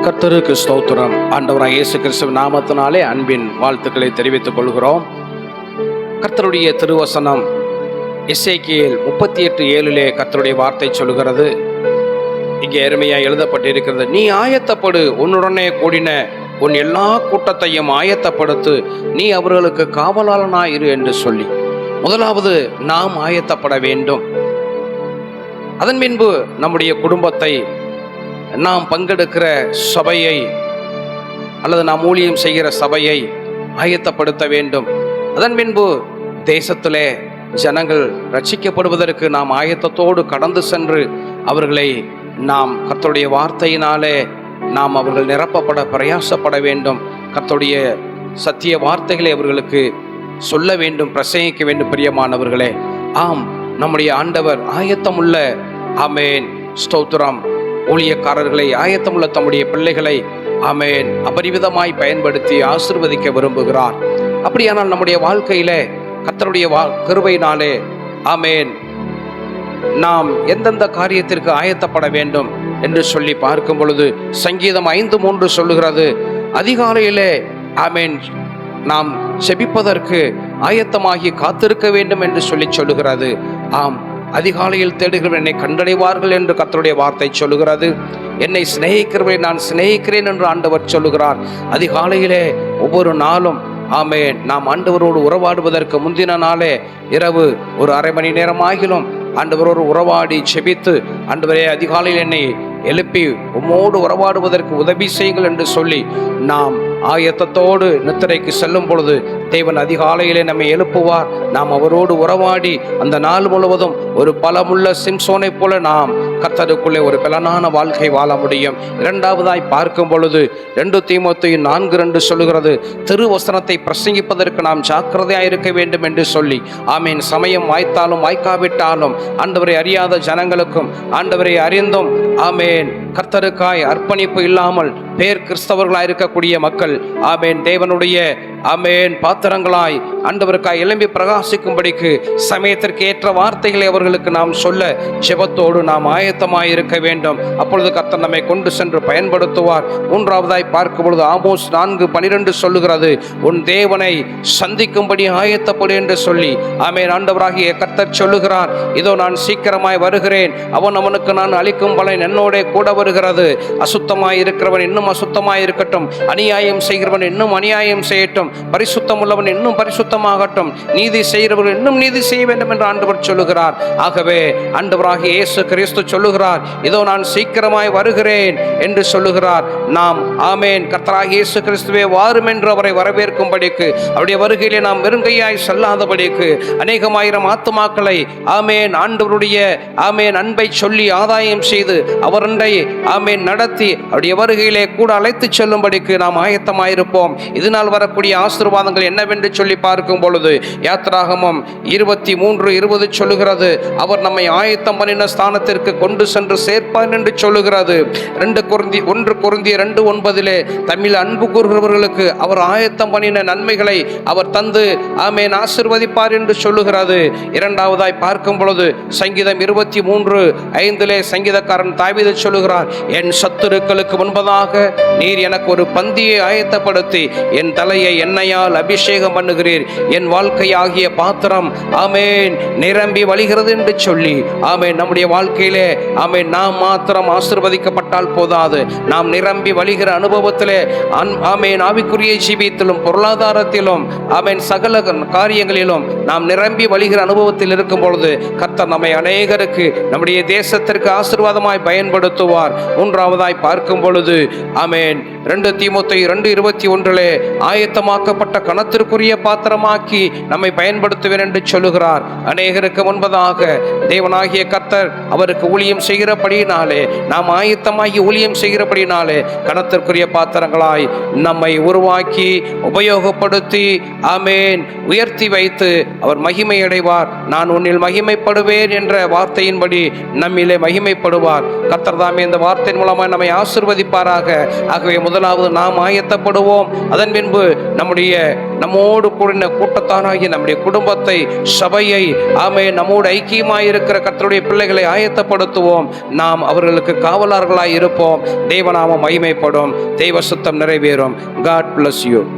கர்த்தருக்கு ஸ்தோத்திரம். ஆண்டவராய் இயேசு கிறிஸ்துவின் நாமத்தினாலே அன்பின் வாழ்த்துக்களை தெரிவித்துக் கொள்கிறோம். கர்த்தருடைய திருவசனம் எசேக்கியேல் 38:7 கர்த்தருடைய வார்த்தை சொல்கிறது. இங்கே எருமையா எழுதப்பட்டிருக்கிறது, நீ ஆயத்தப்படு, உன்னுடனே கூடின உன் எல்லா கூட்டத்தையும் ஆயத்தப்படுத்து, நீ அவர்களுக்கு காவலாளனாயிரு என்று சொல்லி, முதலாவது நாம் ஆயத்தப்பட வேண்டும். அதன் பின்பு நம்முடைய குடும்பத்தை, நாம் பங்கெடுக்கிற சபையை அல்லது நாம் ஊழியம் செய்கிற சபையை ஆயத்தப்படுத்த வேண்டும். அதன் பின்பு தேசத்திலே ஜனங்கள் ரட்சிக்கப்படுவதற்கு நாம் ஆயத்தத்தோடு கடந்து சென்று அவர்களை நாம் கர்த்தருடைய வார்த்தையினாலே நாம் அவர்கள் நிரப்பப்பட பிரயாசப்பட வேண்டும். கர்த்தருடைய சத்திய வார்த்தைகளை அவர்களுக்கு சொல்ல வேண்டும், பிரசங்கிக்க வேண்டும். பிரியமானவர்களே, ஆம், நம்முடைய ஆண்டவர் ஆயத்தமுள்ள, ஆமேன், ஸ்தோத்திரம், ஊழியக்காரர்களை, ஆயத்தமுள்ள தம்முடைய பிள்ளைகளை, ஆமேன், அபரிவிதமாய் பயன்படுத்தி ஆசீர்வதிக்க விரும்புகிறார். அப்படியானால் நம்முடைய வாழ்க்கையில கர்த்தருடைய கிருபையினாலே, ஆமேன், நாம் எந்தெந்த காரியத்திற்கு ஆயத்தப்பட வேண்டும் என்று சொல்லி பார்க்கும் பொழுது சங்கீதம் 5:3 சொல்லுகிறது, அதிகாலையிலே, ஆமேன், நாம் செபிப்பதற்கு ஆயத்தமாகி காத்திருக்க வேண்டும் என்று சொல்லி சொல்லுகிறது. ஆம், அதிகாலையில் தேடுகிறவர்கள் என்னை கண்டடைவார்கள் என்று கர்த்தருடைய வார்த்தை சொல்லுகிறது. என்னை சிநேகிக்கிறவரை நான் சிநேகிக்கிறேன் என்று ஆண்டவர் சொல்லுகிறார். அதிகாலையிலே ஒவ்வொரு நாளும், ஆமென், நாம் ஆண்டவரோடு உறவாடுவதற்கு முந்தின நாளே இரவு ஒரு அரை மணி நேரம் ஆகிலும் ஆண்டவரோடு உறவாடி செபித்து, ஆண்டவரே, அதிகாலையில் என்னை எழுப்பி உம்மோடு உறவாடுவதற்கு உதவி செய்யுங்கள் என்று சொல்லி நாம் ஆயத்தத்தோடு நித்திரைக்கு செல்லும் பொழுது தேவன் அதிகாலையிலே நம்மை எழுப்புவார். நாம் அவரோடு உறவாடி அந்த நாள் முழுவதும் ஒரு பலமுள்ள சிம்சோனை போல நாம் கர்த்தருக்குள்ளே ஒரு பலனான வாழ்க்கை வாழ முடியும். இரண்டாவதாய் பார்க்கும் பொழுது 2 தீமோத்தேயு 4:2 சொல்லுகிறது, திருவசனத்தை பிரசங்கிப்பதற்கு நாம் ஜாக்கிரதையாக இருக்க வேண்டும் என்று சொல்லி, ஆமீன், சமயம் வாய்த்தாலும் வாய்க்காவிட்டாலும் ஆண்டவரை அறியாத ஜனங்களுக்கும் ஆண்டவரை அறிந்தும், ஆமேன், கர்த்தருக்காய் அர்ப்பணிப்பு இல்லாமல் பேர் கிறிஸ்தவர்களாய் இருக்கக்கூடிய மக்கள், ஆமேன், தேவனுடைய, ஆமேன், பாத்திரங்களாய் ஆண்டவருக்காய் எழும்பி பிரகாசிக்கும்படிக்கு சமயத்திற்கு ஏற்ற வார்த்தைகளை அவர்களுக்கு நாம் சொல்ல ஜெபத்தோடு நாம் ஆயத்தமாய் இருக்க வேண்டும். அப்பொழுது கர்த்தர் நம்மை கொண்டு சென்று பயன்படுத்துவார். மூன்றாவதாய் பார்க்கும் பொழுது ஆமோஸ் 4:12 சொல்லுகிறது, உன் தேவனை சந்திக்கும்படி ஆயத்தப்படு என்று சொல்லி, ஆமேன், ஆண்டவராகிய கர்த்தர் சொல்லுகிறார், இதோ நான் சீக்கிரமாய் வருகிறேன், அவனுக்கு நான் அளிக்கும் பலன் என்னோட கூட வருகிறது. அசுத்தமாய் இருக்கிறவன் இன்னும் அசுத்தமாய் இருக்கட்டும், அநியாயம் செய்கிறவன் இன்னும் அநியாயம் செய்யட்டும், பரிசுத்தம் உள்ளவன் இன்னும் பரிசுத்தமாகட்டும், நீதி செய்கிறவர்கள் இன்னும் நீதி செய்ய வேண்டும் என்று ஆண்டவர் சொல்லுகிறார். ஆகவே ஆண்டவராகிய இயேசு கிறிஸ்து சொல்லுகிறார், இதோ நான் சீக்கிரமாய் வருகிறேன் என்று சொல்லுகிறார். நாம், ஆமேன், கர்த்தராகிய இயேசு கிறிஸ்துவே வாரும் என்று அவரை வரவேற்கும்படிக்கு, அவருடைய வருகையிலே நாம் வெறுங்கையாய் செல்லாதபடிக்கு அநேகமாயிரம் ஆத்துமாக்களை, ஆமேன், ஆண்டவருடைய, ஆமேன், அன்பை சொல்லி ஆதாயம் செய்து அவரண்டை, ஆமேன், நடத்தி அவருடைய வருகையிலே கூட அழைத்து செல்லும்படிக்கு நாம் ஆயத்தமாயிருப்போம். இதனால் வரக்கூடிய ஆசீர்வாதங்கள் என்னவென்று சொல்லி பார்க்கும் பொழுது யாத்திராகமம் 23:20 சொல்லுகிறது, அவர் நம்மை ஆயத்தம் பண்ணின ஸ்தானத்திற்கு கொண்டு சென்று சேர்ப்பார் என்று சொல்லுகிறது. 1 கொரிந்தியர் 2:9 தமிழ் அன்பு கூறுகிறவர்களுக்கு அவர் ஆயத்தம் பண்ணின நன்மைகளை அவர் தந்து, ஆமேன், ஆசீர்வதிப்பார் என்று சொல்லுகிறது. இரண்டாவதாய் பார்க்கும் பொழுது சங்கீதம் 23:5 சங்கீதக்காரன் தாவீது சொல்லுகிறார், என் சத்துருக்களுக்கு முன்பதாக நீர் எனக்கு ஒரு பந்தியை ஆயத்தப்படுத்தி என் தலையை எண்ணெயால் அபிஷேகம் பண்ணுகிறீர், என் வாழ்க்கையாகிய பாத்திரம், ஆமேன், நிரம்பி வழிகிறது என்று சொல்லி, ஆமேன், நம்முடைய வாழ்க்கையிலே, ஆமேன், நாம் மாத்திரம் ஆசீர்வதிக்கப்பட்டால் போதாது, நாம் நிரம்பி வழிகிற அனுபவத்திலே, ஆமேன், ஆவிக்குரிய ஜீவியத்திலும் பொருளாதாரத்திலும், ஆமேன், சகல காரியங்களிலும் நாம் நிரம்பி வழிகிற அனுபவத்தில் இருக்கும் பொழுது கர்த்தர் நம்மை அநேகருக்கு நம்முடைய தேசத்திற்கு ஆசீர்வாதமாய் பயன்படுத்துவார். மூன்றாவதாய் பார்க்கும் பொழுது, ஆமேன், 2 தீமோத்தேயு 2:21 ஆயத்தமாக்கப்பட்ட கணத்திற்குரிய பாத்திரமாக்கி நம்மை பயன்படுத்துவேன் என்று சொல்லுகிறார். அநேகருக்கு முன்பதாக தேவனாகிய கர்த்தர் அவருக்கு ஊழியம் செய்கிறபடியினாலே, நாம் ஆயத்தமாகி ஊழியம் செய்கிறபடியினாலே கணத்திற்குரிய பாத்திரங்களாய் நம்மை உருவாக்கி உபயோகப்படுத்தி, ஆமேன், உயர்த்தி வைத்து அவர் மகிமை அடைவார். நான் உன்னில் மகிமைப்படுவேன் என்ற வார்த்தையின்படி நம்மிலே மகிமைப்படுவார். கர்த்தர் தாமே இந்த வார்த்தையின் மூலமாக நம்மை ஆசீர்வதிப்பாராக. ஆகவே முதலாவது நாம் ஆயத்தப்படுவோம். அதன் பின்பு நம்முடைய நம்மோடு கூடின கூட்டத்தானாகிய நம்முடைய குடும்பத்தை, சபையை, ஆமே நம்மோடு ஐக்கியமாய் இருக்கிற கர்த்தருடைய பிள்ளைகளை ஆயத்தப்படுத்துவோம். நாம் அவர்களுக்கு காவலர்களாய் இருப்போம். தேவநாமம் மகிமைப்படும். தெய்வ சுத்தம் நிறைவேறும். God bless you.